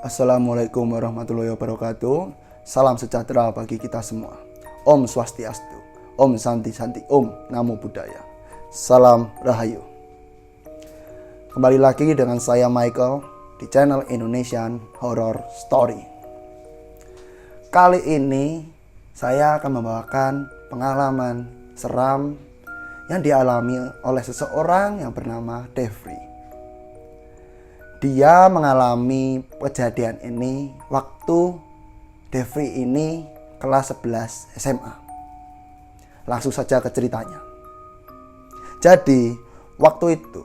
Assalamualaikum warahmatullahi wabarakatuh. Salam sejahtera bagi kita semua. Om Swastiastu, Om Santi Santi, Om Namo Buddhaya. Salam Rahayu. Kembali lagi dengan saya Michael di channel Indonesian Horror Story. Kali ini saya akan membawakan pengalaman seram yang dialami oleh seseorang yang bernama Devri. Dia mengalami kejadian ini waktu Devri ini kelas 11 SMA. Langsung saja ke ceritanya. Jadi, waktu itu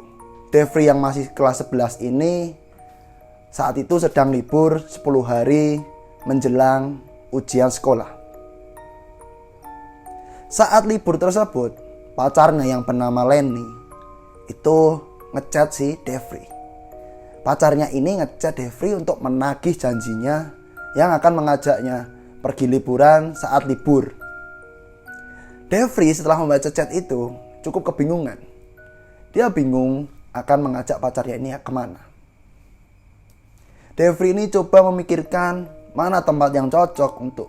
Devri yang masih kelas 11 ini saat itu sedang libur 10 hari menjelang ujian sekolah. Saat libur tersebut, pacarnya yang bernama Leni itu ngechat si Devri. Pacarnya ini ngechat Devri untuk menagih janjinya yang akan mengajaknya pergi liburan saat libur. Devri setelah membaca chat itu cukup kebingungan. Dia bingung akan mengajak pacarnya ini kemana. Devri ini coba memikirkan mana tempat yang cocok untuk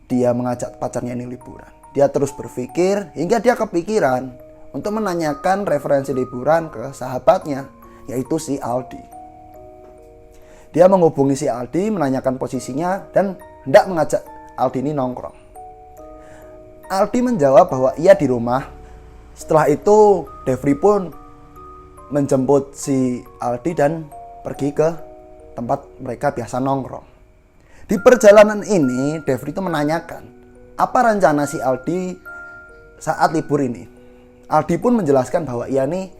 dia mengajak pacarnya ini liburan. Dia terus berpikir hingga dia kepikiran untuk menanyakan referensi liburan ke sahabatnya, yaitu si Aldi. Dia menghubungi si Aldi, menanyakan posisinya dan hendak mengajak Aldi ini nongkrong. Aldi menjawab bahwa ia di rumah. Setelah itu Devri pun menjemput si Aldi dan pergi ke tempat mereka biasa nongkrong. Di perjalanan ini Devri itu menanyakan apa rencana si Aldi saat libur ini. Aldi pun menjelaskan bahwa ia nih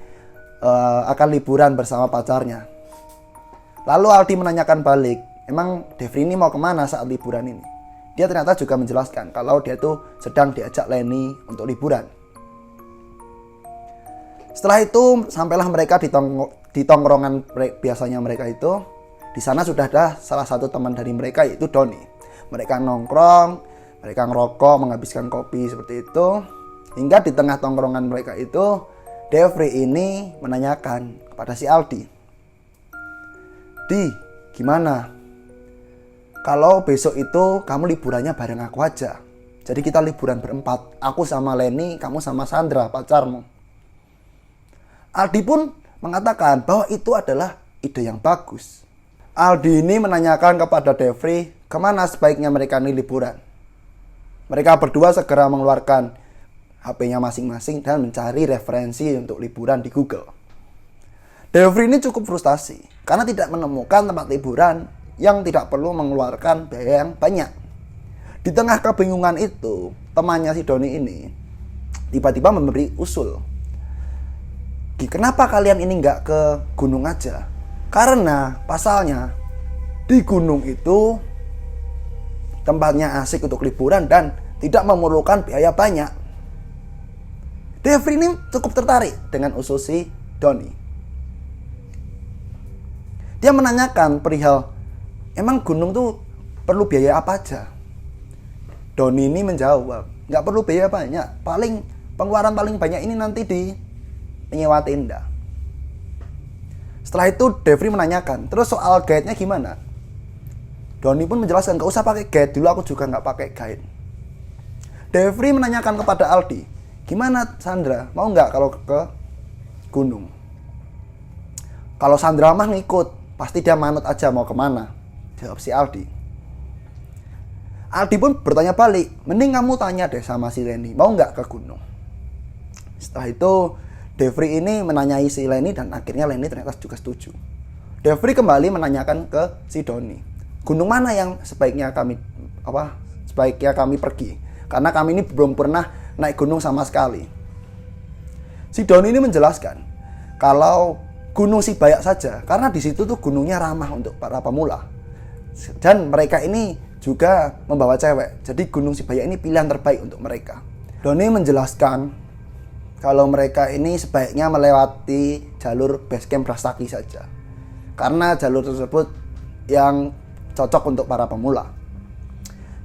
akan liburan bersama pacarnya. Lalu Aldi menanyakan balik, emang Devri ini mau kemana saat liburan ini? Dia ternyata juga menjelaskan kalau dia tuh sedang diajak Leni untuk liburan. Setelah itu sampailah mereka di tongkrongan biasanya mereka itu. Di sana sudah ada salah satu teman dari mereka, yaitu Doni. Mereka nongkrong, mereka ngerokok, menghabiskan kopi seperti itu. Hingga di tengah tongkrongan mereka itu, Devri ini menanyakan kepada si Aldi, "Di, gimana? Kalau besok itu kamu liburannya bareng aku aja. Jadi kita liburan berempat. Aku sama Leni, kamu sama Sandra, pacarmu." Aldi pun mengatakan bahwa itu adalah ide yang bagus. Aldi ini menanyakan kepada Devri kemana sebaiknya mereka ini liburan. Mereka berdua segera mengeluarkan HP-nya masing-masing dan mencari referensi untuk liburan di Google. Devri ini cukup frustasi karena tidak menemukan tempat liburan yang tidak perlu mengeluarkan biaya yang banyak. Di tengah kebingungan itu, temannya si Doni ini tiba-tiba memberi usul. "Kenapa kalian ini nggak ke gunung aja? Karena pasalnya di gunung itu tempatnya asik untuk liburan dan tidak memerlukan biaya banyak." Devri ini cukup tertarik dengan usul si Doni. Dia menanyakan perihal, emang gunung tuh perlu biaya apa aja? Doni ini menjawab, nggak perlu biaya banyak. Pengeluaran paling banyak ini nanti di penyewa tenda. Setelah itu Devri menanyakan, terus soal guide-nya gimana? Doni pun menjelaskan, nggak usah pakai guide, dulu aku juga nggak pakai guide. Devri menanyakan kepada Aldi, gimana Sandra, mau nggak kalau ke gunung? Kalau Sandra mah ngikut, pasti dia manut aja mau kemana, jawab si Aldi. Aldi pun bertanya balik, mending kamu tanya deh sama si Leni, mau nggak ke gunung? Setelah itu Devri ini menanyai si Leni dan akhirnya Leni ternyata juga setuju. Devri kembali menanyakan ke si Doni, gunung mana yang sebaiknya kami pergi, karena kami ini belum pernah naik gunung sama sekali. Si Doni ini menjelaskan kalau Gunung Sibayak saja, karena di situ tuh gunungnya ramah untuk para pemula. Dan mereka ini juga membawa cewek. Jadi Gunung Sibayak ini pilihan terbaik untuk mereka. Doni menjelaskan kalau mereka ini sebaiknya melewati jalur basecamp Brastagi saja. Karena jalur tersebut yang cocok untuk para pemula.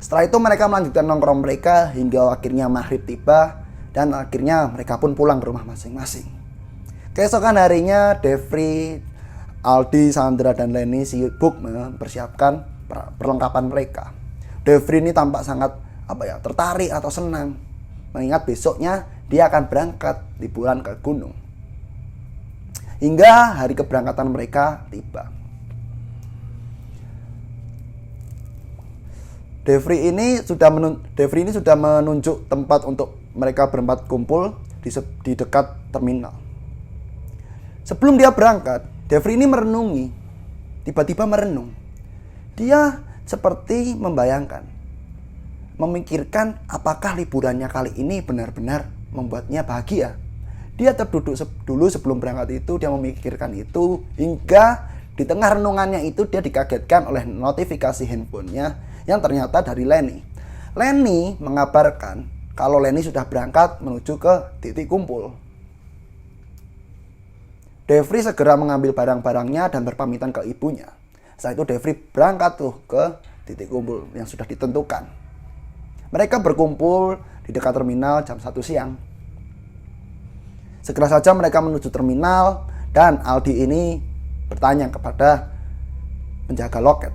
Setelah itu mereka melanjutkan nongkrong mereka hingga akhirnya maghrib tiba dan akhirnya mereka pun pulang ke rumah masing-masing. Keesokan harinya Devri Aldi, Sandra, dan Lenny sibuk mempersiapkan perlengkapan mereka. Devri ini tampak sangat tertarik atau senang, mengingat besoknya dia akan berangkat liburan ke gunung. Hingga hari keberangkatan mereka tiba. Devri ini sudah menunjuk tempat untuk mereka berempat kumpul di dekat terminal. Sebelum dia berangkat, Devri ini merenungi. Tiba-tiba merenung. Dia seperti memikirkan apakah liburannya kali ini benar-benar membuatnya bahagia. Dia terduduk dulu sebelum berangkat itu, dia memikirkan itu, hingga di tengah renungannya itu dia dikagetkan oleh notifikasi handphonenya yang ternyata dari Lenny. Lenny mengabarkan kalau Lenny sudah berangkat menuju ke titik kumpul. Devri segera mengambil barang-barangnya dan berpamitan ke ibunya. Setelah itu Devri berangkat ke titik kumpul yang sudah ditentukan. Mereka berkumpul di dekat terminal jam 1 siang. Segera saja mereka menuju terminal dan Aldi ini bertanya kepada penjaga loket,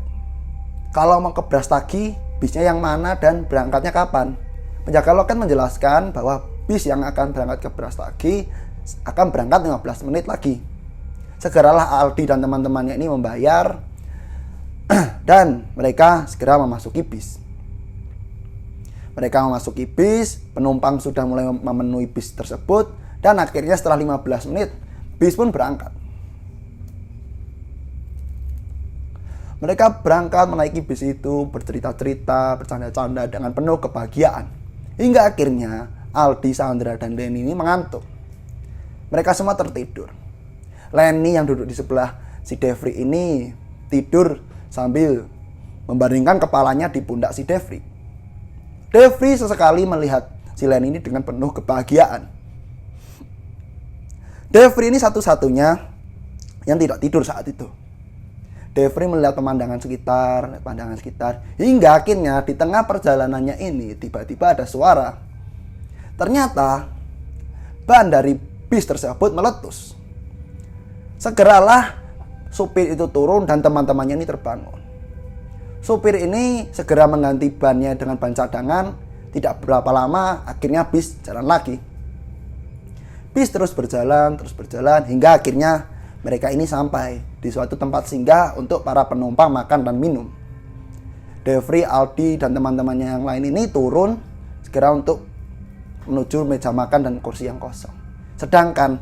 kalau mau ke Brastagi, bisnya yang mana dan berangkatnya kapan? Penjaga loket menjelaskan bahwa bis yang akan berangkat ke Brastagi akan berangkat 15 menit lagi. Segeralah Aldi dan teman-temannya ini membayar dan mereka segera memasuki bis. Mereka memasuki bis, penumpang sudah mulai memenuhi bis tersebut dan akhirnya setelah 15 menit bis pun berangkat. Mereka berangkat menaiki bis itu, bercerita-cerita, bercanda-canda dengan penuh kebahagiaan. Hingga akhirnya Aldi, Sandra, dan Lenny ini mengantuk. Mereka semua tertidur. Lenny yang duduk di sebelah si Devri ini tidur sambil membaringkan kepalanya di pundak si Devri. Devri sesekali melihat si Lenny ini dengan penuh kebahagiaan. Devri ini satu-satunya yang tidak tidur saat itu. Devri melihat pemandangan sekitar, hingga akhirnya di tengah perjalanannya ini tiba-tiba ada suara. Ternyata ban dari bis tersebut meletus. Segeralah supir itu turun dan teman-temannya ini terbangun. Supir ini segera mengganti bannya dengan ban cadangan. Tidak berapa lama akhirnya bis jalan lagi. Bis terus berjalan hingga akhirnya mereka ini sampai di suatu tempat singgah untuk para penumpang makan dan minum. Devri, Aldi, dan teman-temannya yang lain ini turun segera untuk menuju meja makan dan kursi yang kosong. Sedangkan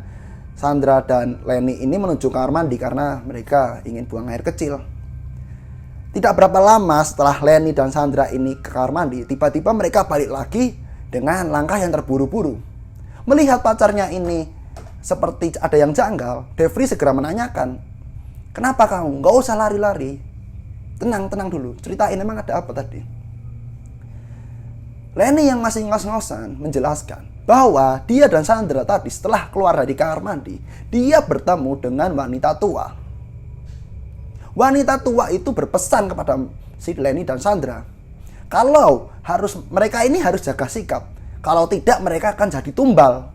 Sandra dan Lenny ini menuju kamar mandi karena mereka ingin buang air kecil. Tidak berapa lama setelah Lenny dan Sandra ini ke kamar mandi, tiba-tiba mereka balik lagi dengan langkah yang terburu-buru. Melihat pacarnya ini seperti ada yang janggal, Devri segera menanyakan, "Kenapa kamu? Gak usah lari-lari. Tenang dulu. Ceritain emang ada apa tadi?" Lenny yang masih ngos-ngosan menjelaskan bahwa dia dan Sandra tadi setelah keluar dari kamar mandi, dia bertemu dengan wanita tua. Wanita tua itu berpesan kepada si Lenny dan Sandra kalau mereka ini harus jaga sikap. Kalau tidak mereka akan jadi tumbal.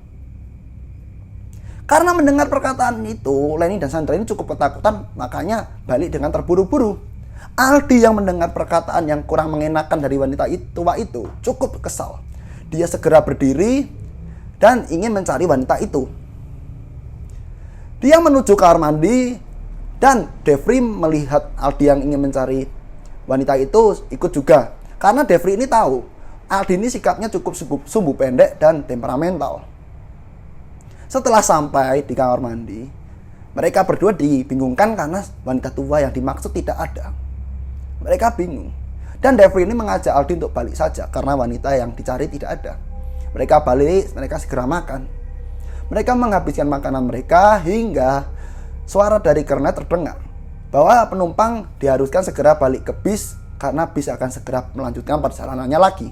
Karena mendengar perkataan itu, Lenny dan Sandra ini cukup ketakutan, makanya balik dengan terburu-buru. Aldi yang mendengar perkataan yang kurang mengenakan dari wanita tua itu cukup kesal. Dia segera berdiri dan ingin mencari wanita itu. Dia menuju kamar mandi dan Devri melihat Aldi yang ingin mencari wanita itu ikut juga. Karena Devri ini tahu Aldi ini sikapnya cukup sumbu pendek dan temperamental. Setelah sampai di kamar mandi, mereka berdua dibingungkan karena wanita tua yang dimaksud tidak ada. Mereka bingung. Dan Devri ini mengajak Aldi untuk balik saja karena wanita yang dicari tidak ada. Mereka balik, mereka segera makan. Mereka menghabiskan makanan mereka hingga suara dari kernet terdengar bahwa penumpang diharuskan segera balik ke bis karena bis akan segera melanjutkan perjalanannya lagi.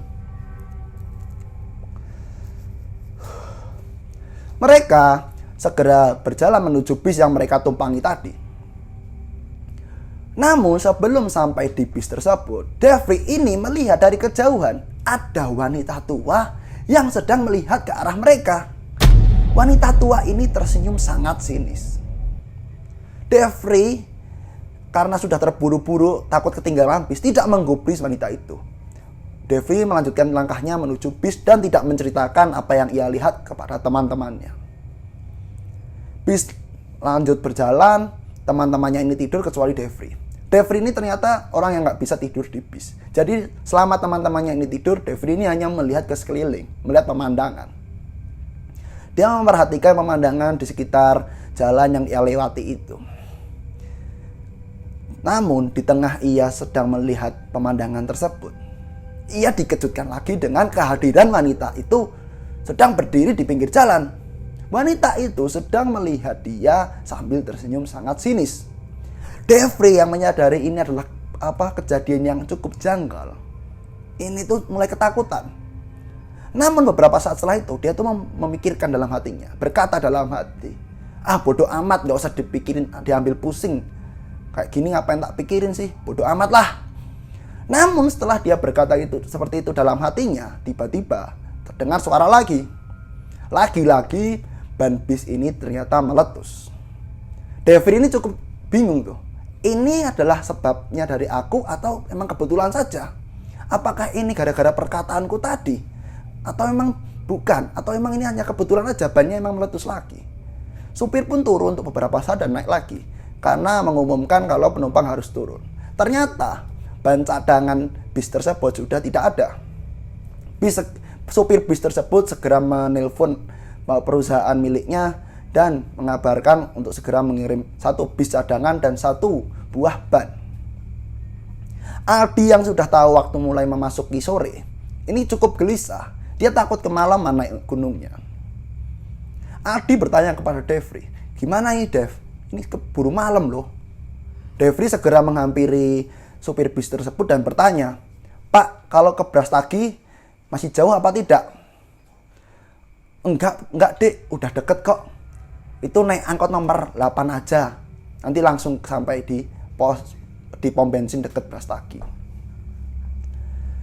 Mereka segera berjalan menuju bis yang mereka tumpangi tadi. Namun sebelum sampai di bis tersebut, Devri ini melihat dari kejauhan ada wanita tua yang sedang melihat ke arah mereka. Wanita tua ini tersenyum sangat sinis. Devri karena sudah terburu-buru takut ketinggalan bis tidak menggubris wanita itu. Devri melanjutkan langkahnya menuju bis dan tidak menceritakan apa yang ia lihat kepada teman-temannya. Bis lanjut berjalan, teman-temannya ini tidur kecuali Devri. Devri ini ternyata orang yang nggak bisa tidur di bis. Jadi selama teman-temannya ini tidur, Devri ini hanya melihat ke sekeliling, melihat pemandangan. Dia memperhatikan pemandangan di sekitar jalan yang ia lewati itu. Namun di tengah ia sedang melihat pemandangan tersebut, ia dikejutkan lagi dengan kehadiran wanita itu sedang berdiri di pinggir jalan. Wanita itu sedang melihat dia sambil tersenyum sangat sinis. Devri yang menyadari ini adalah kejadian yang cukup janggal. Ini tuh mulai ketakutan. Namun beberapa saat setelah itu dia tuh memikirkan dalam hatinya, berkata dalam hati, bodoh amat, gak usah dipikirin, diambil pusing. Kayak gini ngapain tak pikirin sih, bodoh amat lah. Namun setelah dia berkata itu seperti itu dalam hatinya, tiba-tiba terdengar suara lagi. Lagi-lagi ban bis ini ternyata meletus. Devri ini cukup bingung tuh. Ini adalah sebabnya dari aku atau emang kebetulan saja? Apakah ini gara-gara perkataanku tadi? Atau emang bukan? Atau emang ini hanya kebetulan aja bannya emang meletus lagi? Supir pun turun untuk beberapa saat dan naik lagi karena mengumumkan kalau penumpang harus turun. Ternyata ban cadangan bis tersebut sudah tidak ada. Supir bis tersebut segera menelpon perusahaan miliknya dan mengabarkan untuk segera mengirim 1 bis cadangan dan 1 buah ban. Aldi yang sudah tahu waktu mulai memasuki sore, ini cukup gelisah. Dia takut kemalaman naik gunungnya. Aldi bertanya kepada Devri, gimana ini Dev? Ini keburu malam loh. Devri segera menghampiri supir bis tersebut dan bertanya, Pak, kalau ke Brastagi masih jauh apa tidak? Enggak dek, udah deket kok. Itu naik angkot nomor 8 aja. Nanti langsung sampai di pom bensin deket Brastagi.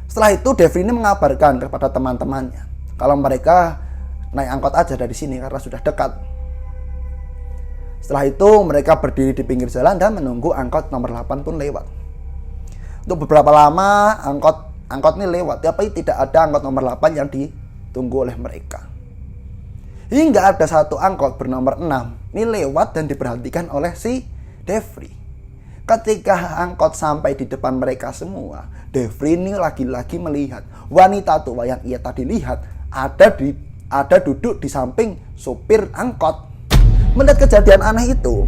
Setelah itu Devri ini mengabarkan kepada teman-temannya kalau mereka naik angkot aja dari sini karena sudah dekat. Setelah itu mereka berdiri di pinggir jalan dan menunggu angkot nomor 8 pun lewat. Untuk beberapa lama angkot ini lewat, tapi tidak ada angkot nomor 8 yang ditunggu oleh mereka. Hingga ada 1 angkot bernomor 6 ini lewat dan diperhatikan oleh si Devri. Ketika angkot sampai di depan mereka semua, Devri ini lagi-lagi melihat wanita tua yang ia tadi lihat ada duduk di samping supir angkot. Melihat kejadian aneh itu,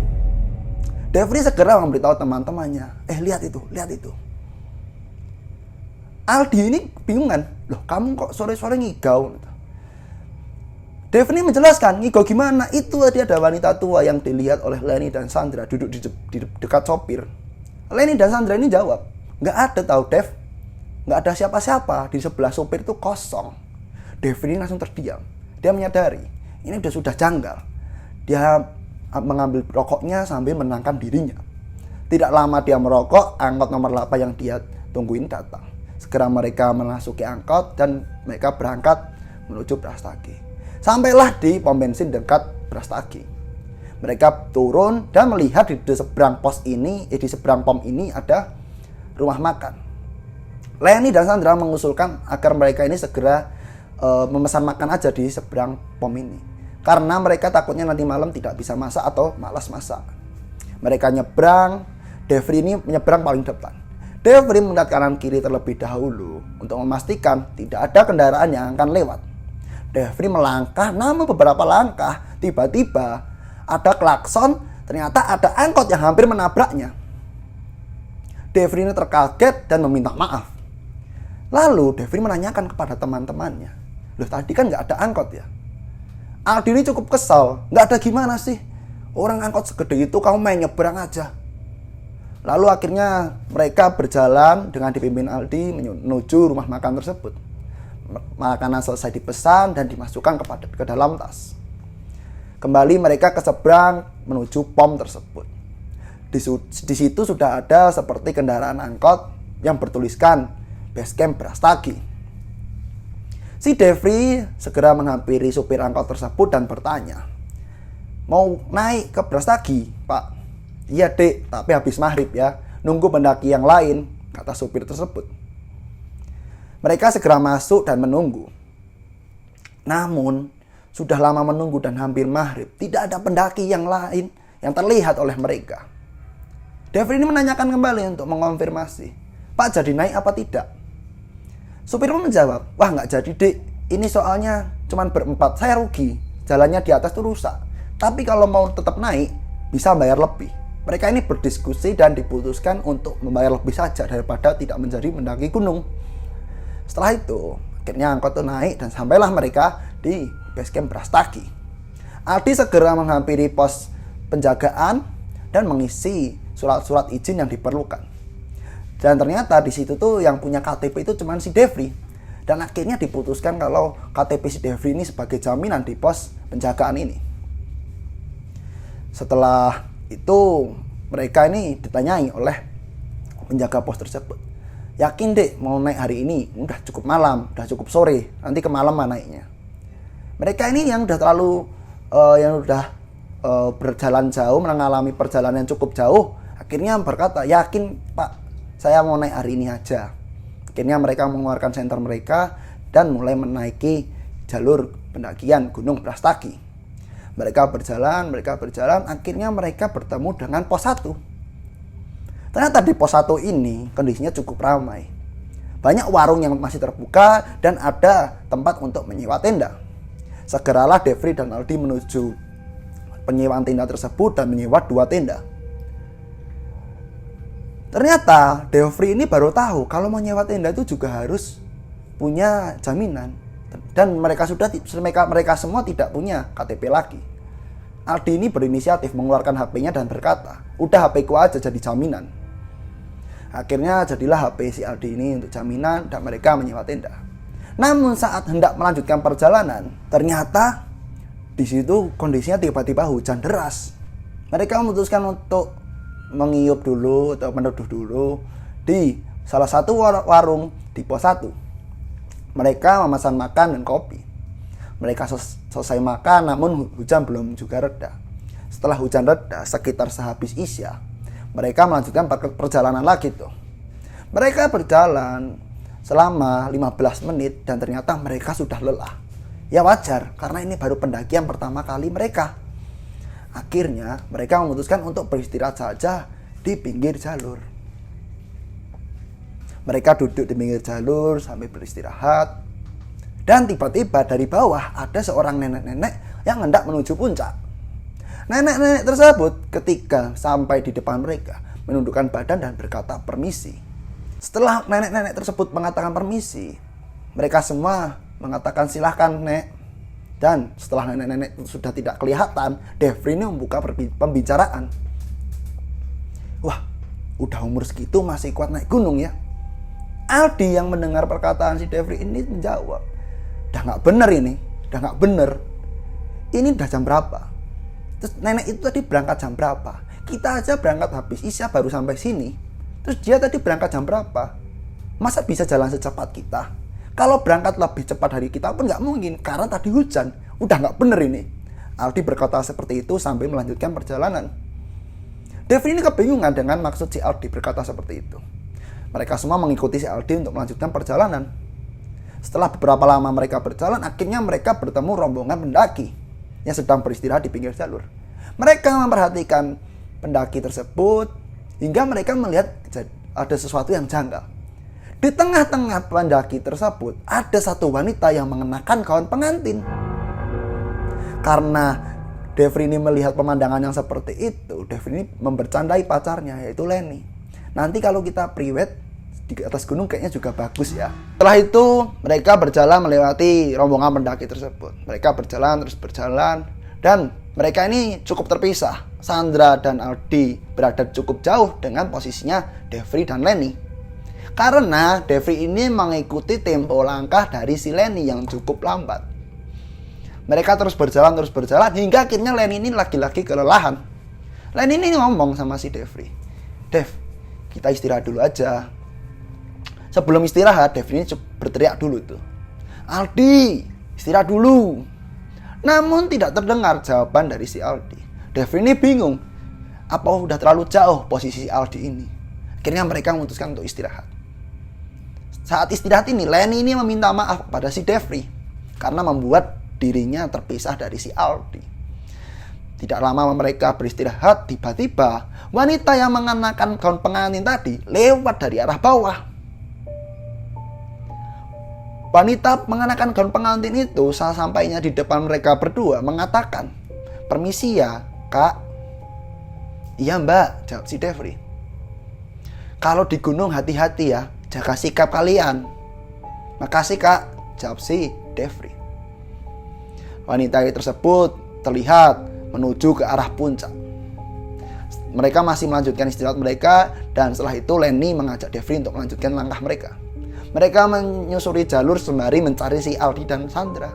Devri segera memberitahu teman-temannya, lihat itu. Aldi ini bingung kan, loh kamu kok sore-sore ngigau? Devri menjelaskan, ngigau gimana? Itu tadi ada wanita tua yang dilihat oleh Leni dan Sandra duduk di dekat sopir. Leni dan Sandra ini jawab, nggak ada tahu Dev, nggak ada siapa-siapa, di sebelah sopir itu kosong. Devri langsung terdiam. Dia menyadari ini sudah janggal. Dia mengambil rokoknya sambil menenangkan dirinya. Tidak lama dia merokok, angkot nomor 8 yang dia tungguin datang. Segera mereka memasuki angkot dan mereka berangkat menuju Brastagi. Sampailah di pom bensin dekat Brastagi. Mereka turun dan melihat di seberang di seberang pom ini ada rumah makan. Leni dan Sandra mengusulkan agar mereka ini segera memesan makan aja di seberang pom ini. Karena mereka takutnya nanti malam tidak bisa masak atau malas masak. Mereka nyebrang, Devri ini menyeberang paling depan. Devri melihat kanan kiri terlebih dahulu untuk memastikan tidak ada kendaraan yang akan lewat. Devri melangkah, namun beberapa langkah tiba-tiba ada klakson, ternyata ada angkot yang hampir menabraknya. Devri ini terkaget dan meminta maaf. Lalu Devri menanyakan kepada teman-temannya, loh tadi kan nggak ada angkot ya? Aldi ini cukup kesal, nggak ada gimana sih? Orang angkot segede itu kamu main nyebrang aja. Lalu akhirnya mereka berjalan dengan dipimpin Aldi menuju rumah makan tersebut. Makanan selesai dipesan dan dimasukkan ke dalam tas. Kembali mereka ke seberang menuju pom tersebut. Di situ sudah ada seperti kendaraan angkot yang bertuliskan Basecamp Brastagi. Si Devri segera menghampiri supir angkot tersebut dan bertanya, mau naik ke Brastagi, Pak? Iya dek, tapi habis maghrib ya. Nunggu pendaki yang lain, kata supir tersebut. Mereka segera masuk dan menunggu. Namun, sudah lama menunggu dan hampir maghrib, tidak ada pendaki yang lain yang terlihat oleh mereka. Devri ini menanyakan kembali untuk mengonfirmasi, Pak, jadi naik apa tidak? Supir pun menjawab, wah nggak jadi dek, ini soalnya cuma berempat, saya rugi. Jalannya di atas tuh rusak. Tapi kalau mau tetap naik, bisa bayar lebih. Mereka ini berdiskusi dan diputuskan untuk membayar lebih saja daripada tidak menjadi mendaki gunung. Setelah itu, akhirnya angkot itu naik dan sampailah mereka di base camp Brastagi. Aldi segera menghampiri pos penjagaan dan mengisi surat-surat izin yang diperlukan. Dan ternyata di situ tuh yang punya KTP itu cuma si Devri. Dan akhirnya diputuskan kalau KTP si Devri ini sebagai jaminan di pos penjagaan ini. Setelah itu mereka ini ditanyai oleh penjaga pos tersebut, yakin dek mau naik hari ini? Udah cukup malam, udah cukup sore, nanti kemalaman naiknya. Mereka ini yang udah terlalu berjalan jauh, mengalami perjalanan yang cukup jauh, akhirnya berkata, yakin pak, saya mau naik hari ini aja. Akhirnya mereka mengeluarkan senter mereka dan mulai menaiki jalur pendakian Gunung Brastagi. Mereka berjalan, akhirnya mereka bertemu dengan pos 1. Ternyata di pos 1 ini kondisinya cukup ramai. Banyak warung yang masih terbuka dan ada tempat untuk menyewa tenda. Segeralah Devri dan Aldi menuju penyewaan tenda tersebut dan menyewa 2 tenda. Ternyata Devri ini baru tahu kalau menyewa tenda itu juga harus punya jaminan. Dan mereka semua tidak punya KTP lagi. Aldi ini berinisiatif mengeluarkan HP-nya dan berkata, udah HP ku aja jadi jaminan. Akhirnya jadilah HP si Aldi ini untuk jaminan dan mereka menyewa tenda. Namun saat hendak melanjutkan perjalanan, ternyata di situ kondisinya tiba-tiba hujan deras. Mereka memutuskan untuk mengiyup dulu atau meneduh dulu di salah satu warung di pos 1. Mereka memesan makan dan kopi. Mereka selesai makan, namun hujan belum juga reda. Setelah hujan reda, sekitar sehabis isya, mereka melanjutkan perjalanan lagi tuh. Mereka berjalan selama 15 menit dan ternyata mereka sudah lelah. Ya wajar, karena ini baru pendakian pertama kali mereka. Akhirnya mereka memutuskan untuk beristirahat saja di pinggir jalur. Mereka duduk di pinggir jalur sambil beristirahat. Dan tiba-tiba dari bawah ada seorang nenek-nenek yang hendak menuju puncak. Nenek-nenek tersebut ketika sampai di depan mereka menundukkan badan dan berkata permisi. Setelah nenek-nenek tersebut mengatakan permisi, mereka semua mengatakan silahkan nek. Dan setelah nenek-nenek sudah tidak kelihatan, Devri ini membuka pembicaraan. Wah, udah umur segitu masih kuat naik gunung ya? Aldi yang mendengar perkataan si Devri ini menjawab, udah gak bener ini, udah gak bener. Ini udah jam berapa? Terus nenek itu tadi berangkat jam berapa? Kita aja berangkat habis isya baru sampai sini. Terus dia tadi berangkat jam berapa? Masa bisa jalan secepat kita? Kalau berangkat lebih cepat dari kita pun nggak mungkin, karena tadi hujan. Udah nggak bener ini. Aldi berkata seperti itu sambil melanjutkan perjalanan. Devri ini kebingungan dengan maksud si Aldi berkata seperti itu. Mereka semua mengikuti si Aldi untuk melanjutkan perjalanan. Setelah beberapa lama mereka berjalan, akhirnya mereka bertemu rombongan pendaki yang sedang beristirahat di pinggir jalur. Mereka memperhatikan pendaki tersebut hingga mereka melihat ada sesuatu yang janggal. Di tengah-tengah pendaki tersebut ada satu wanita yang mengenakan gaun pengantin. Karena Devri ini melihat pemandangan yang seperti itu, Devri ini membercandai pacarnya yaitu Leni. Nanti kalau kita priwet di atas gunung kayaknya juga bagus ya. Setelah itu mereka berjalan melewati rombongan pendaki tersebut. Mereka berjalan terus berjalan dan mereka ini cukup terpisah. Sandra dan Aldi berada cukup jauh dengan posisinya Devri dan Leni. Karena Devri ini mengikuti tempo langkah dari si Leni yang cukup lambat. Mereka terus berjalan hingga akhirnya Leni ini lagi-lagi kelelahan. Leni ini ngomong sama si Devri, Dev, kita istirahat dulu aja. Sebelum istirahat, Devri ini berteriak dulu tuh, Aldi, istirahat dulu. Namun tidak terdengar jawaban dari si Aldi. Devri ini bingung. Apa udah terlalu jauh posisi Aldi ini? Akhirnya mereka memutuskan untuk istirahat. Saat istirahat ini, Lenny ini meminta maaf kepada si Devri karena membuat dirinya terpisah dari si Aldi. Tidak lama mereka beristirahat, tiba-tiba wanita yang mengenakan gaun pengantin tadi lewat dari arah bawah. Wanita mengenakan gaun pengantin itu sampainya di depan mereka berdua mengatakan, "Permisi ya, Kak." "Iya, Mbak," jawab si Devri. "Kalau di gunung hati-hati ya, jaga sikap kalian." "Makasih, Kak," jawab si Devri. Wanita tersebut terlihat menuju ke arah puncak. Mereka masih melanjutkan istirahat mereka, dan setelah itu Lenny mengajak Devri untuk melanjutkan langkah mereka. Mereka menyusuri jalur sembari mencari si Aldi dan Sandra.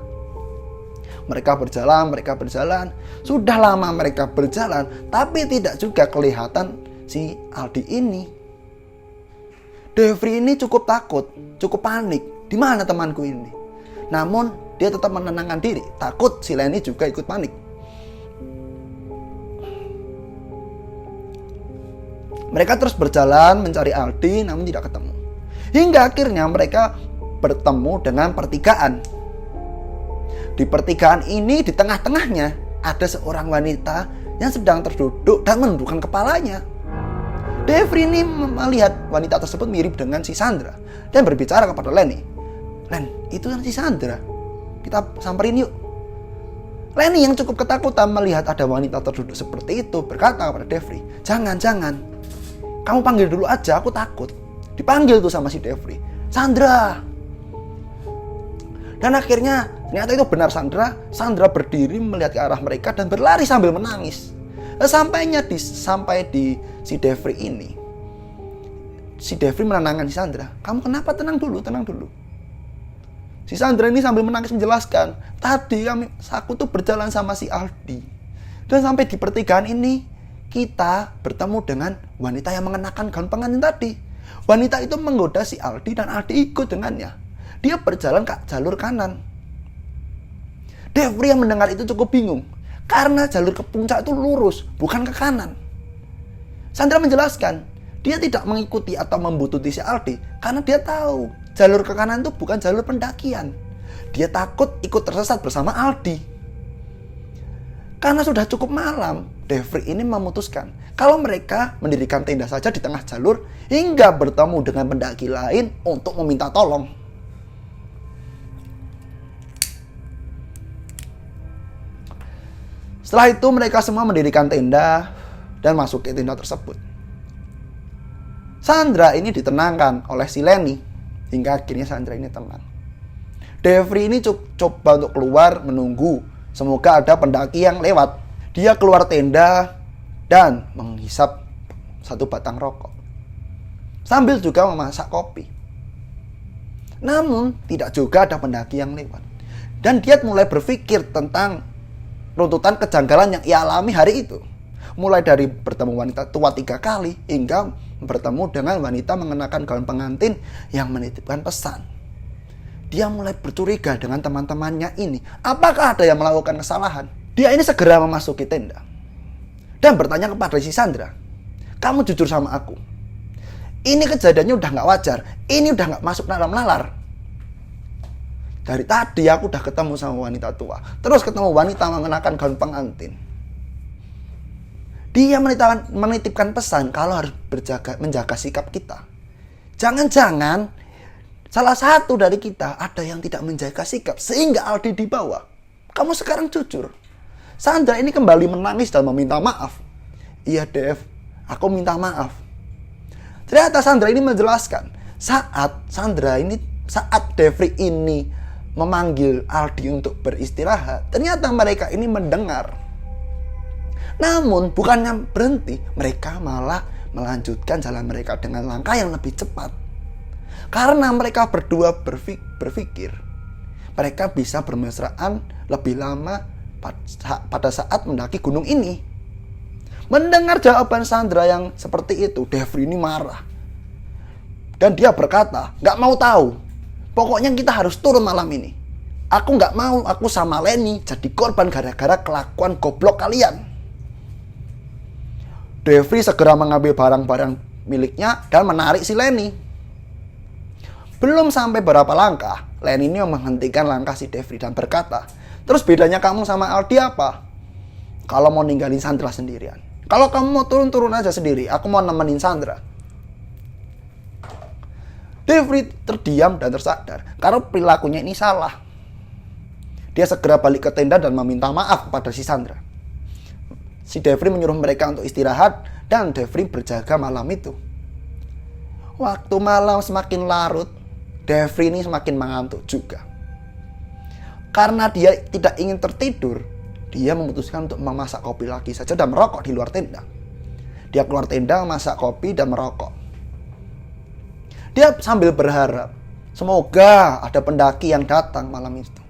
Mereka berjalan. Sudah lama mereka berjalan, tapi tidak juga kelihatan si Aldi ini. Devri ini cukup takut, cukup panik. Di mana temanku ini? Namun dia tetap menenangkan diri, takut si Lenny juga ikut panik. Mereka terus berjalan mencari Aldi, namun tidak ketemu. Hingga akhirnya mereka bertemu dengan pertigaan. Di pertigaan ini, di tengah-tengahnya ada seorang wanita yang sedang terduduk dan menundukkan kepalanya. Devri ini melihat wanita tersebut mirip dengan si Sandra dan berbicara kepada Lenny. "Len, itu kan si Sandra. Kita samperin yuk." Lenny yang cukup ketakutan melihat ada wanita terduduk seperti itu berkata kepada Devri, Jangan. Kamu panggil dulu aja, aku takut." Dipanggil tuh sama si Devri, "Sandra." Dan akhirnya ternyata itu benar Sandra. Sandra berdiri melihat ke arah mereka dan berlari sambil menangis. Sampai di si Devri ini, si Devri menenangkan si Sandra. "Kamu kenapa? Tenang dulu. Si Sandra ini sambil menangis menjelaskan, "Tadi aku tuh berjalan sama si Aldi. Dan sampai di pertigaan ini, kita bertemu dengan wanita yang mengenakan gaun pengantin tadi. Wanita itu menggoda si Aldi dan Aldi ikut dengannya. Dia berjalan ke jalur kanan." Devri yang mendengar itu cukup bingung, karena jalur ke puncak itu lurus, bukan ke kanan. Sandra menjelaskan, dia tidak mengikuti atau membuntuti si Aldi karena dia tahu jalur ke kanan itu bukan jalur pendakian. Dia takut ikut tersesat bersama Aldi. Karena sudah cukup malam, Devri ini memutuskan kalau mereka mendirikan tenda saja di tengah jalur hingga bertemu dengan pendaki lain untuk meminta tolong. Setelah itu mereka semua mendirikan tenda dan masuk ke tenda tersebut. Sandra ini ditenangkan oleh si Lenny hingga akhirnya Sandra ini tenang. Devri ini coba untuk keluar menunggu semoga ada pendaki yang lewat. Dia keluar tenda dan menghisap satu batang rokok sambil juga memasak kopi. Namun tidak juga ada pendaki yang lewat. Dan dia mulai berpikir tentang runtutan kejanggalan yang ia alami hari itu. Mulai dari bertemu wanita tua 3 kali hingga bertemu dengan wanita mengenakan gaun pengantin yang menitipkan pesan. Dia mulai bercuriga dengan teman-temannya ini. Apakah ada yang melakukan kesalahan? Dia ini segera memasuki tenda dan bertanya kepada si Sandra, "Kamu jujur sama aku. Ini kejadiannya udah gak wajar. Ini udah gak masuk dalam nalar. Dari tadi aku udah ketemu sama wanita tua, terus ketemu wanita mengenakan gaun pengantin. Dia menitipkan pesan kalau harus menjaga sikap kita. Jangan-jangan salah satu dari kita ada yang tidak menjaga sikap sehingga Aldi dibawa. Kamu sekarang jujur." Sandra ini kembali menangis dan meminta maaf. "Iya, Dev, aku minta maaf." Ternyata Sandra ini menjelaskan, saat Devri ini memanggil Aldi untuk beristirahat, ternyata mereka ini mendengar. Namun bukannya berhenti, mereka malah melanjutkan jalan mereka dengan langkah yang lebih cepat. Karena mereka berdua berpikir mereka bisa bermesraan lebih lama pada saat mendaki gunung ini. Mendengar jawaban Sandra yang seperti itu, Devri ini marah. Dan dia berkata, "Gak mau tahu. Pokoknya kita harus turun malam ini. Aku gak mau aku sama Lenny jadi korban gara-gara kelakuan goblok kalian." Devri segera mengambil barang-barang miliknya dan menarik si Lenny. Belum sampai berapa langkah, Lenny ini menghentikan langkah si Devri dan berkata, "Terus bedanya kamu sama Aldi apa? Kalau mau ninggalin Sandra sendirian. Kalau kamu mau turun aja sendiri, aku mau nemenin Sandra." Devri terdiam dan tersadar karena perilakunya ini salah. Dia segera balik ke tenda dan meminta maaf kepada si Sandra. Si Devri menyuruh mereka untuk istirahat dan Devri berjaga malam itu. Waktu malam semakin larut, Devri ini semakin mengantuk juga. Karena dia tidak ingin tertidur, dia memutuskan untuk memasak kopi lagi saja dan merokok di luar tenda. Dia keluar tenda, memasak kopi dan merokok. Dia sambil berharap, semoga ada pendaki yang datang malam itu.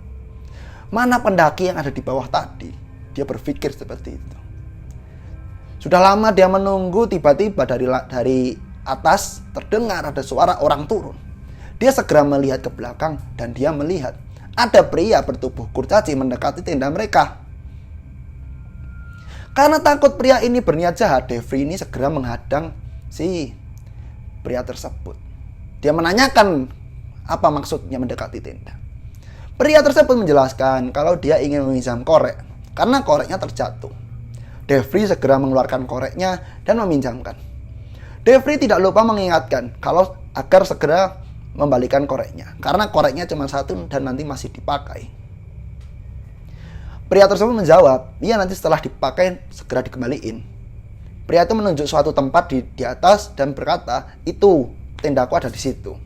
Mana pendaki yang ada di bawah tadi? Dia berpikir seperti itu. Sudah lama dia menunggu, tiba-tiba dari atas terdengar ada suara orang turun. Dia segera melihat ke belakang dan dia melihat ada pria bertubuh kurcaci mendekati tenda mereka. Karena takut pria ini berniat jahat, Devri ini segera menghadang si pria tersebut. Dia menanyakan apa maksudnya mendekati tenda. Pria tersebut menjelaskan kalau dia ingin meminjam korek karena koreknya terjatuh. Devri segera mengeluarkan koreknya dan meminjamkan. Devri tidak lupa mengingatkan kalau agar segera membalikan koreknya karena koreknya cuma satu dan nanti masih dipakai. Pria tersebut menjawab, iya nanti setelah dipakai segera dikembaliin. Pria itu menunjuk suatu tempat di atas dan berkata, itu tendaku ada di situ.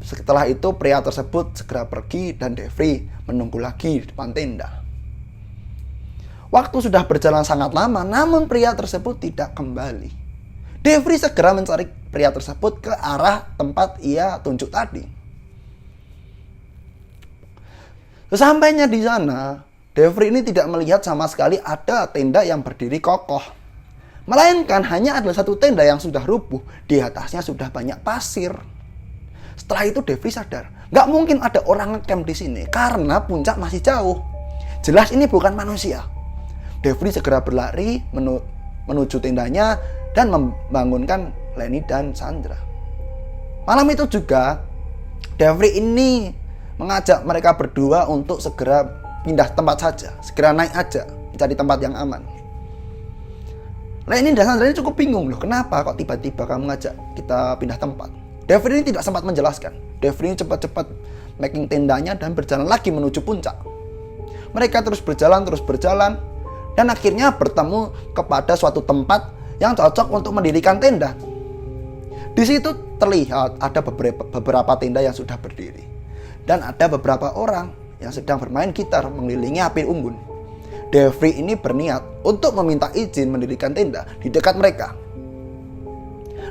Setelah itu pria tersebut segera pergi dan Devri menunggu lagi di depan tenda. Waktu sudah berjalan sangat lama, namun pria tersebut tidak kembali. Devri segera mencari pria tersebut ke arah tempat ia tunjuk tadi. Sesampainya di sana, Devri ini tidak melihat sama sekali ada tenda yang berdiri kokoh. Melainkan hanya ada satu tenda yang sudah rubuh, di atasnya sudah banyak pasir. Setelah itu Devri sadar, nggak mungkin ada orang ngecamp di sini karena puncak masih jauh. Jelas ini bukan manusia. Devri segera berlari menuju tendanya dan membangunkan Lenny dan Sandra. Malam itu juga Devri ini mengajak mereka berdua untuk segera pindah tempat saja, segera naik aja, mencari tempat yang aman. Lenny dan Sandra ini cukup bingung loh, kenapa kok tiba-tiba kamu ngajak kita pindah tempat? Devri ini tidak sempat menjelaskan. Devri ini cepat-cepat making tendanya dan berjalan lagi menuju puncak. Mereka terus berjalan dan akhirnya bertemu kepada suatu tempat yang cocok untuk mendirikan tenda. Di situ terlihat ada beberapa tenda yang sudah berdiri dan ada beberapa orang yang sedang bermain gitar mengelilingi api unggun. Devri ini berniat untuk meminta izin mendirikan tenda di dekat mereka.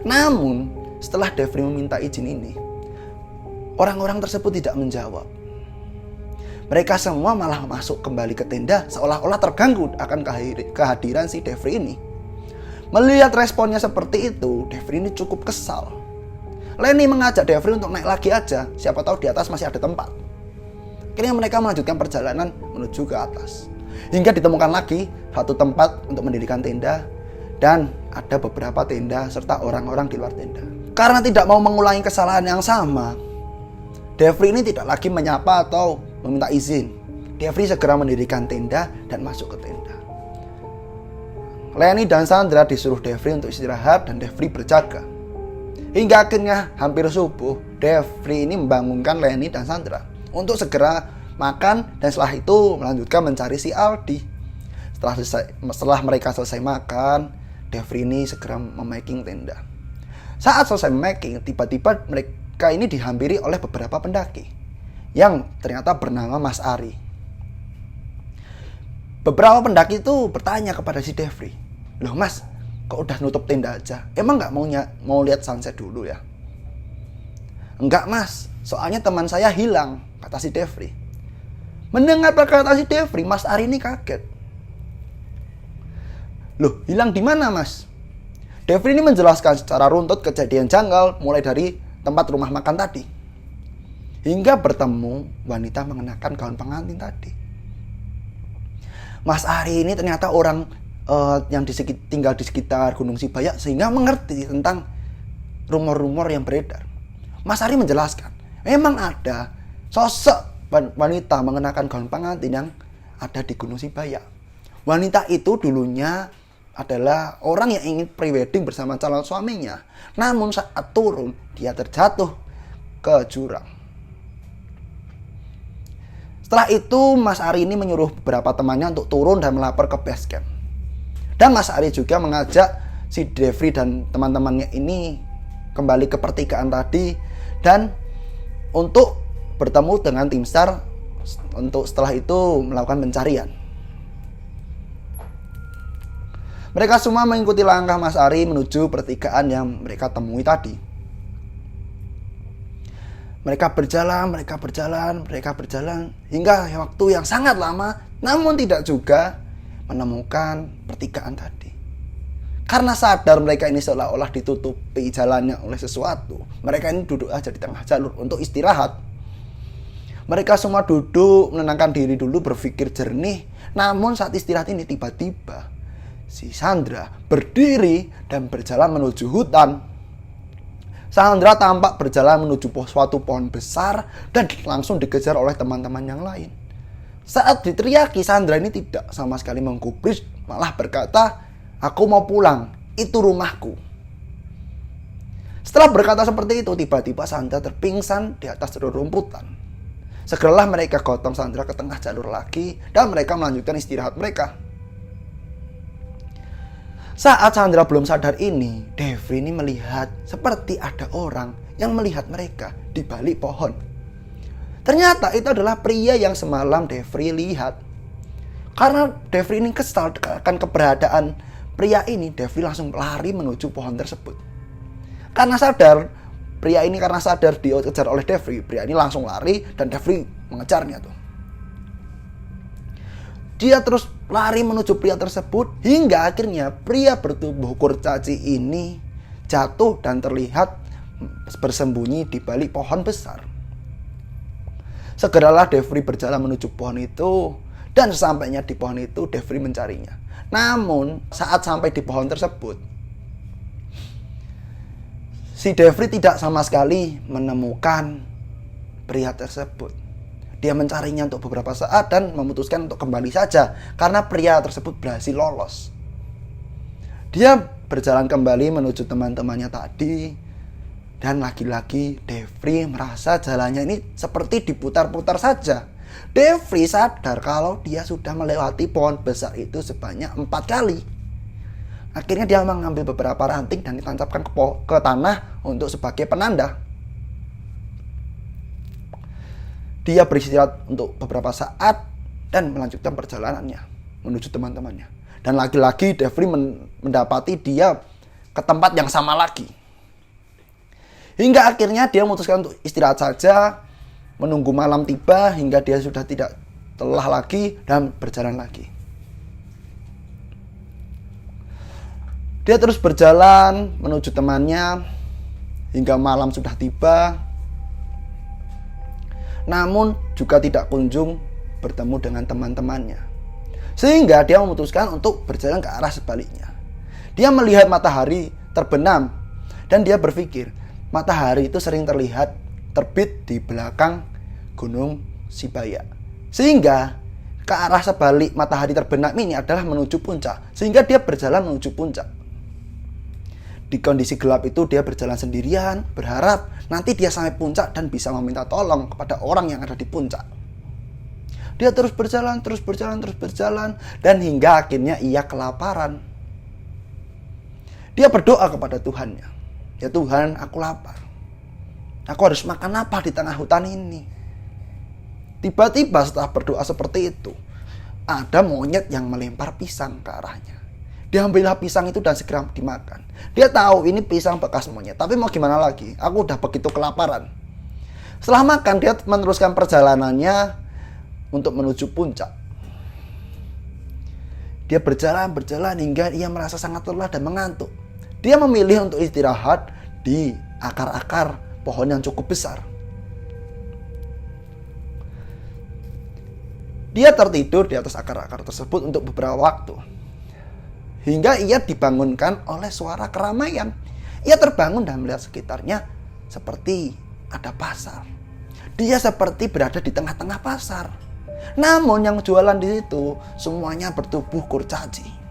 Namun setelah Devri meminta izin ini, orang-orang tersebut tidak menjawab. Mereka semua malah masuk kembali ke tenda seolah-olah terganggu akan kehadiran si Devri ini. Melihat responnya seperti itu, Devri ini cukup kesal. Lenny mengajak Devri untuk naik lagi aja, siapa tahu di atas masih ada tempat. Akhirnya mereka melanjutkan perjalanan menuju ke atas. Hingga ditemukan lagi satu tempat untuk mendirikan tenda dan ada beberapa tenda serta orang-orang di luar tenda. Karena tidak mau mengulangi kesalahan yang sama, Devri ini tidak lagi menyapa atau meminta izin. Devri segera mendirikan tenda dan masuk ke tenda. Lenny dan Sandra disuruh Devri untuk istirahat dan Devri berjaga. Hingga akhirnya hampir subuh, Devri ini membangunkan Lenny dan Sandra untuk segera makan dan setelah itu melanjutkan mencari si Aldi. Setelah mereka selesai makan, Devri ini segera memaking tenda. Saat selesai memaking, tiba-tiba mereka ini dihampiri oleh beberapa pendaki yang ternyata bernama Mas Ari. Beberapa pendaki itu bertanya kepada si Devri, "Loh Mas, kok udah nutup tenda aja? Emang nggak mau lihat sunset dulu ya?" "Enggak Mas, soalnya teman saya hilang," kata si Devri. Mendengar perkataan si Devri, Mas Ari ini kaget. "Loh, hilang di mana Mas?" Devri ini menjelaskan secara runtut kejadian janggal mulai dari tempat rumah makan tadi hingga bertemu wanita mengenakan gaun pengantin tadi. Mas Ari ini ternyata orang yang tinggal di sekitar Gunung Sibaya sehingga mengerti tentang rumor-rumor yang beredar. Mas Ari menjelaskan, memang ada sosok wanita mengenakan gaun pengantin yang ada di Gunung Sibaya. Wanita itu dulunya adalah orang yang ingin prewedding bersama calon suaminya. Namun saat turun, dia terjatuh ke jurang. Setelah itu, Mas Ari ini menyuruh beberapa temannya untuk turun dan melapor ke base camp. Dan Mas Ari juga mengajak si Devri dan teman-temannya ini kembali ke pertigaan tadi dan untuk bertemu dengan tim SAR untuk setelah itu melakukan pencarian. Mereka semua mengikuti langkah Mas Ari menuju pertigaan yang mereka temui tadi. Mereka berjalan hingga waktu yang sangat lama, namun tidak juga menemukan pertigaan tadi. Karena sadar mereka ini seolah-olah ditutupi jalannya oleh sesuatu, mereka ini duduk aja di tengah jalur untuk istirahat. Mereka semua duduk, menenangkan diri dulu, berpikir jernih. Namun saat istirahat ini tiba-tiba si Sandra berdiri dan berjalan menuju hutan. Sandra tampak berjalan menuju suatu pohon besar dan langsung dikejar oleh teman-teman yang lain. Saat diteriaki, Sandra ini tidak sama sekali menggubris, malah berkata, "Aku mau pulang, itu rumahku." Setelah berkata seperti itu, tiba-tiba Sandra terpingsan di atas rerumputan. Segeralah mereka gotong Sandra ke tengah jalur lagi dan mereka melanjutkan istirahat mereka. Saat Sandra belum sadar ini, Devri ini melihat seperti ada orang yang melihat mereka di balik pohon. Ternyata itu adalah pria yang semalam Devri lihat. Karena Devri ini kesal akan keberadaan pria ini, Devri langsung lari menuju pohon tersebut. Karena sadar dia dikejar oleh Devri, pria ini langsung lari dan Devri mengejarnya tuh. Dia terus lari menuju pria tersebut hingga akhirnya pria bertubuh kurcaci ini jatuh dan terlihat bersembunyi di balik pohon besar. Segeralah Devri berjalan menuju pohon itu dan sesampainya di pohon itu Devri mencarinya. Namun saat sampai di pohon tersebut, si Devri tidak sama sekali menemukan pria tersebut. Dia mencarinya untuk beberapa saat dan memutuskan untuk kembali saja karena pria tersebut berhasil lolos. Dia berjalan kembali menuju teman-temannya tadi. Dan lagi-lagi Devri merasa jalannya ini seperti diputar-putar saja. Devri sadar kalau dia sudah melewati pohon besar itu sebanyak 4 kali. Akhirnya dia mengambil beberapa ranting dan ditancapkan ke tanah untuk sebagai penanda. Dia beristirahat untuk beberapa saat dan melanjutkan perjalanannya menuju teman-temannya. Dan lagi-lagi Devri mendapati dia ke tempat yang sama lagi. Hingga akhirnya dia memutuskan untuk istirahat saja, menunggu malam tiba hingga dia sudah tidak lelah lagi dan berjalan lagi. Dia terus berjalan menuju temannya hingga malam sudah tiba. Namun juga tidak kunjung bertemu dengan teman-temannya. Sehingga dia memutuskan untuk berjalan ke arah sebaliknya. Dia melihat matahari terbenam dan dia berpikir, matahari itu sering terlihat terbit di belakang Gunung Sibaya. Sehingga ke arah sebalik matahari terbenam ini adalah menuju puncak. Sehingga dia berjalan menuju puncak. Di kondisi gelap itu dia berjalan sendirian, berharap nanti dia sampai puncak dan bisa meminta tolong kepada orang yang ada di puncak. Dia terus berjalan dan hingga akhirnya ia kelaparan. Dia berdoa kepada Tuhannya. Ya Tuhan, aku lapar. Aku harus makan apa di tengah hutan ini? Tiba-tiba setelah berdoa seperti itu, ada monyet yang melempar pisang ke arahnya. Diambillah pisang itu dan segera dimakan. Dia tahu ini pisang bekas monyet, tapi mau gimana lagi? Aku udah begitu kelaparan. Setelah makan, dia meneruskan perjalanannya untuk menuju puncak. Dia berjalan hingga ia merasa sangat lelah dan mengantuk. Dia memilih untuk istirahat di akar-akar pohon yang cukup besar. Dia tertidur di atas akar-akar tersebut untuk beberapa waktu. hingga ia dibangunkan oleh suara keramaian. Ia terbangun dan melihat sekitarnya seperti ada pasar. Dia seperti berada di tengah-tengah pasar. Namun yang jualan di situ semuanya bertubuh kurcaci.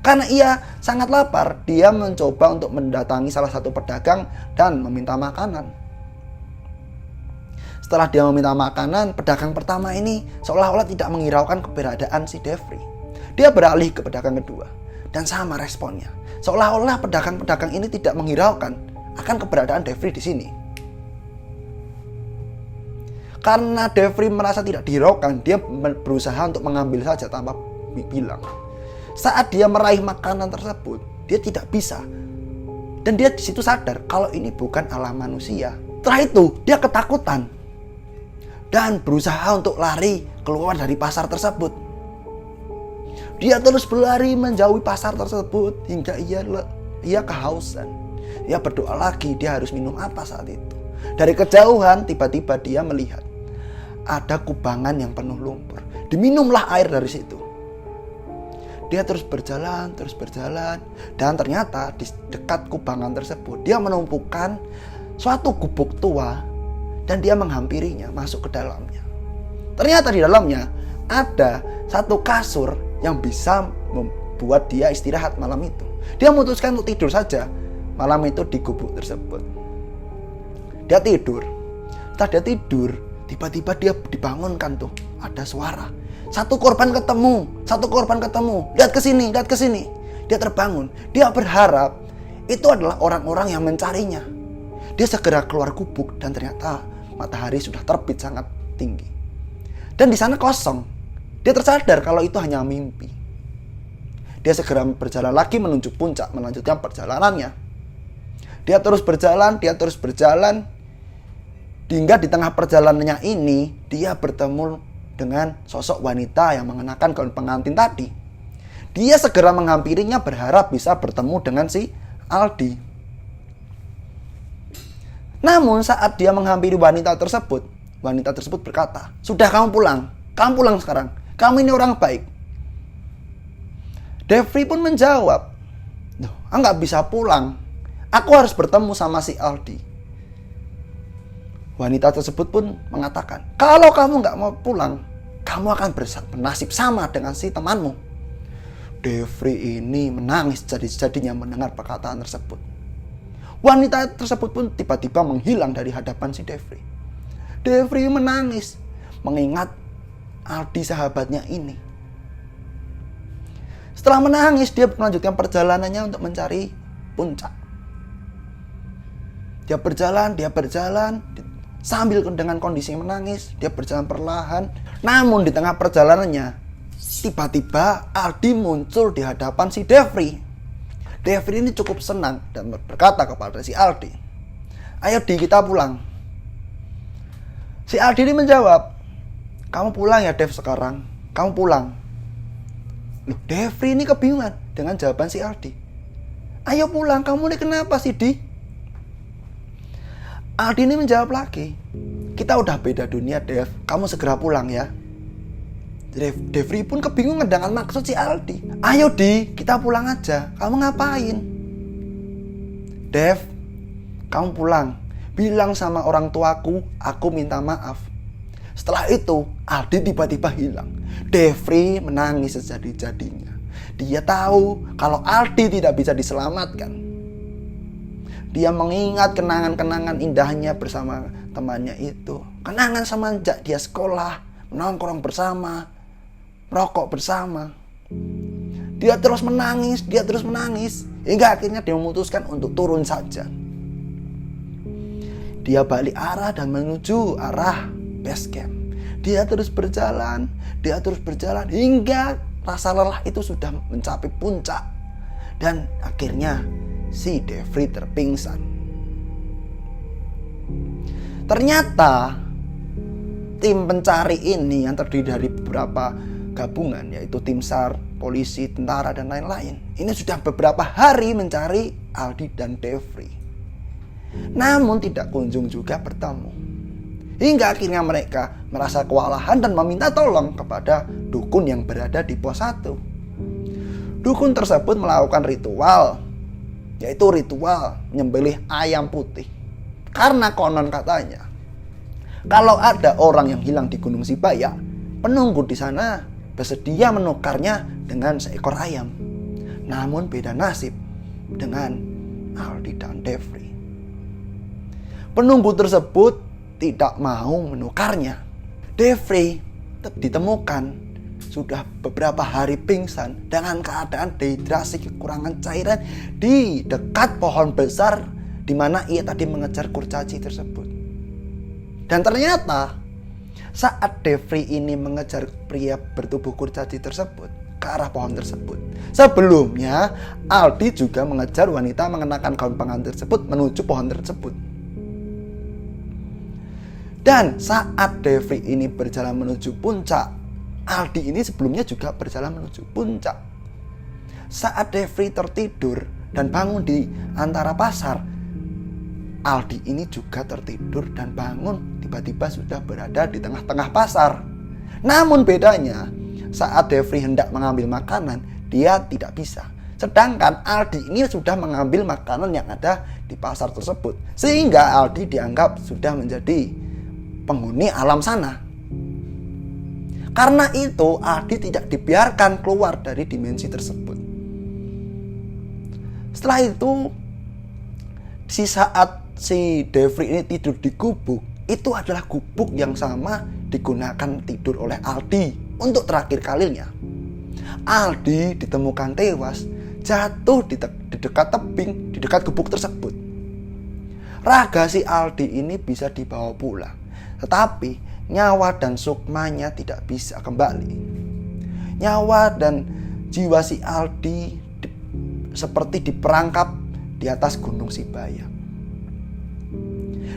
Karena ia sangat lapar, dia mencoba untuk mendatangi salah satu pedagang dan meminta makanan. Setelah dia meminta makanan, pedagang pertama ini seolah-olah tidak menghiraukan keberadaan si Devri. Dia beralih ke pedagang kedua dan sama responnya. Seolah-olah pedagang-pedagang ini tidak menghiraukan akan keberadaan Devri di sini. Karena Devri merasa tidak dihiraukan, dia berusaha untuk mengambil saja tanpa bilang. Saat dia meraih makanan tersebut, dia tidak bisa. Dan dia di situ sadar kalau ini bukan alam manusia. Setelah itu, dia ketakutan dan berusaha untuk lari keluar dari pasar tersebut. Dia terus berlari menjauhi pasar tersebut hingga ia kehausan. Dia berdoa lagi, dia harus minum apa saat itu. Dari kejauhan tiba-tiba dia melihat ada kubangan yang penuh lumpur. Diminumlah air dari situ. Dia terus berjalan, dan ternyata di dekat kubangan tersebut dia menemukan suatu gubuk tua dan dia menghampirinya, masuk ke dalamnya. Ternyata di dalamnya ada satu kasur yang bisa membuat dia istirahat malam itu. Dia memutuskan untuk tidur saja malam itu di gubuk tersebut. Dia tidur. Setelah dia tidur, tiba-tiba dia dibangunkan tuh, ada suara. Satu korban ketemu. Lihat ke sini. Dia terbangun. Dia berharap itu adalah orang-orang yang mencarinya. Dia segera keluar gubuk dan ternyata matahari sudah terbit sangat tinggi. Dan di sana kosong. Dia tersadar kalau itu hanya mimpi. Dia segera berjalan lagi menuju puncak, melanjutkan perjalanannya. Dia terus berjalan. Hingga di tengah perjalanannya ini, dia bertemu dengan sosok wanita yang mengenakan gaun pengantin tadi. Dia segera menghampirinya berharap bisa bertemu dengan si Aldi. Namun saat dia menghampiri wanita tersebut berkata, "Sudah, kamu pulang sekarang. Kamu ini orang baik." Devri pun menjawab, "Duh, nggak bisa pulang. Aku harus bertemu sama si Aldi." Wanita tersebut pun mengatakan, "Kalau kamu nggak mau pulang, kamu akan bernasib sama dengan si temanmu." Devri ini menangis jadi-jadinya mendengar perkataan tersebut. Wanita tersebut pun tiba-tiba menghilang dari hadapan si Devri. Devri menangis mengingat Aldi sahabatnya ini. Setelah menangis, dia melanjutkan perjalanannya untuk mencari puncak. Dia berjalan sambil dengan kondisi menangis. Dia berjalan perlahan. Namun di tengah perjalanannya, tiba-tiba Aldi muncul di hadapan si Devri. Devri ini cukup senang dan berkata kepada si Aldi, "Ayo Di, kita pulang." Si Aldi ini menjawab, "Kamu pulang ya Dev sekarang. Kamu pulang." Loh, Devri ini kebingungan dengan jawaban si Aldi. "Ayo pulang, kamu ini kenapa sih Di?" Aldi ini menjawab lagi, "Kita udah beda dunia Dev, kamu segera pulang ya." Devri pun kebingungan dengan maksud si Aldi. "Ayo Di, kita pulang aja. Kamu ngapain?" "Dev, kamu pulang. Bilang sama orang tuaku, aku minta maaf." Setelah itu, Aldi tiba-tiba hilang. Devri menangis sejadi-jadinya. Dia tahu kalau Aldi tidak bisa diselamatkan. Dia mengingat kenangan-kenangan indahnya bersama temannya itu. Kenangan semenjak dia sekolah, menongkrong bersama, merokok bersama. Dia terus menangis, hingga akhirnya dia memutuskan untuk turun saja. Dia balik arah dan menuju arah base camp. Dia terus berjalan hingga rasa lelah itu sudah mencapai puncak. Dan akhirnya si Devri terpingsan. Ternyata tim pencari ini yang terdiri dari beberapa gabungan, yaitu tim SAR, polisi, tentara, dan lain-lain, ini sudah beberapa hari mencari Aldi dan Devri. Namun tidak kunjung juga bertemu. Hingga akhirnya mereka merasa kewalahan dan meminta tolong kepada dukun yang berada di pos 1. Dukun tersebut melakukan ritual, yaitu ritual menyembelih ayam putih. Karena konon katanya, kalau ada orang yang hilang di Gunung Sibaya, penunggu di sana bersedia menukarnya dengan seekor ayam. Namun beda nasib dengan Aldi dan Devri. Penunggu tersebut tidak mau menukarnya. Devri ditemukan sudah beberapa hari pingsan dengan keadaan dehidrasi, kekurangan cairan di dekat pohon besar di mana ia tadi mengejar kurcaci tersebut. Dan ternyata saat Devri ini mengejar pria bertubuh kurcaci tersebut ke arah pohon tersebut, sebelumnya Aldi juga mengejar wanita mengenakan gaun pengantin tersebut menuju pohon tersebut. Dan saat Devri ini berjalan menuju puncak, Aldi ini sebelumnya juga berjalan menuju puncak. Saat Devri tertidur dan bangun di antara pasar, Aldi ini juga tertidur dan bangun tiba-tiba sudah berada di tengah-tengah pasar. Namun bedanya, saat Devri hendak mengambil makanan, dia tidak bisa. Sedangkan Aldi ini sudah mengambil makanan yang ada di pasar tersebut. Sehingga Aldi dianggap sudah menjadi penghuni alam sana. Karena itu Aldi tidak dibiarkan keluar dari dimensi tersebut. Setelah itu, saat si Devri ini tidur di gubuk, itu adalah gubuk yang sama digunakan tidur oleh Aldi untuk terakhir kalinya. Aldi ditemukan tewas jatuh di dekat tebing di dekat gubuk tersebut. Raga si Aldi ini bisa dibawa pulang, tetapi nyawa dan sukmanya tidak bisa kembali. Nyawa dan jiwa si Aldi seperti diperangkap di atas Gunung Sibaya.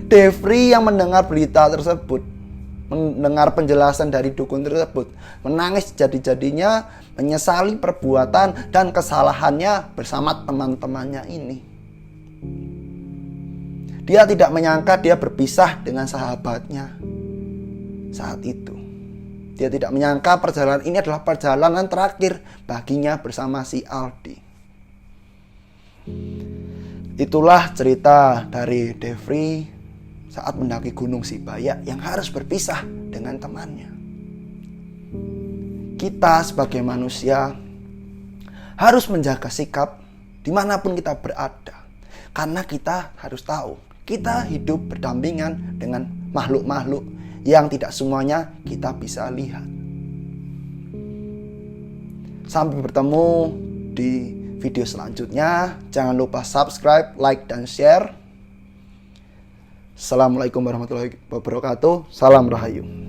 Devri yang mendengar berita tersebut, mendengar penjelasan dari dukun tersebut, menangis jadi-jadinya, menyesali perbuatan dan kesalahannya bersama teman-temannya ini. Dia tidak menyangka dia berpisah dengan sahabatnya saat itu. Dia tidak menyangka perjalanan ini adalah perjalanan terakhir baginya bersama si Aldi. Itulah cerita dari Devri saat mendaki Gunung Sibaya yang harus berpisah dengan temannya. Kita sebagai manusia harus menjaga sikap dimanapun kita berada. Karena kita harus tahu, kita hidup berdampingan dengan makhluk-makhluk yang tidak semuanya kita bisa lihat. Sampai bertemu di video selanjutnya. Jangan lupa subscribe, like, dan share. Assalamualaikum warahmatullahi wabarakatuh. Salam Rahayu.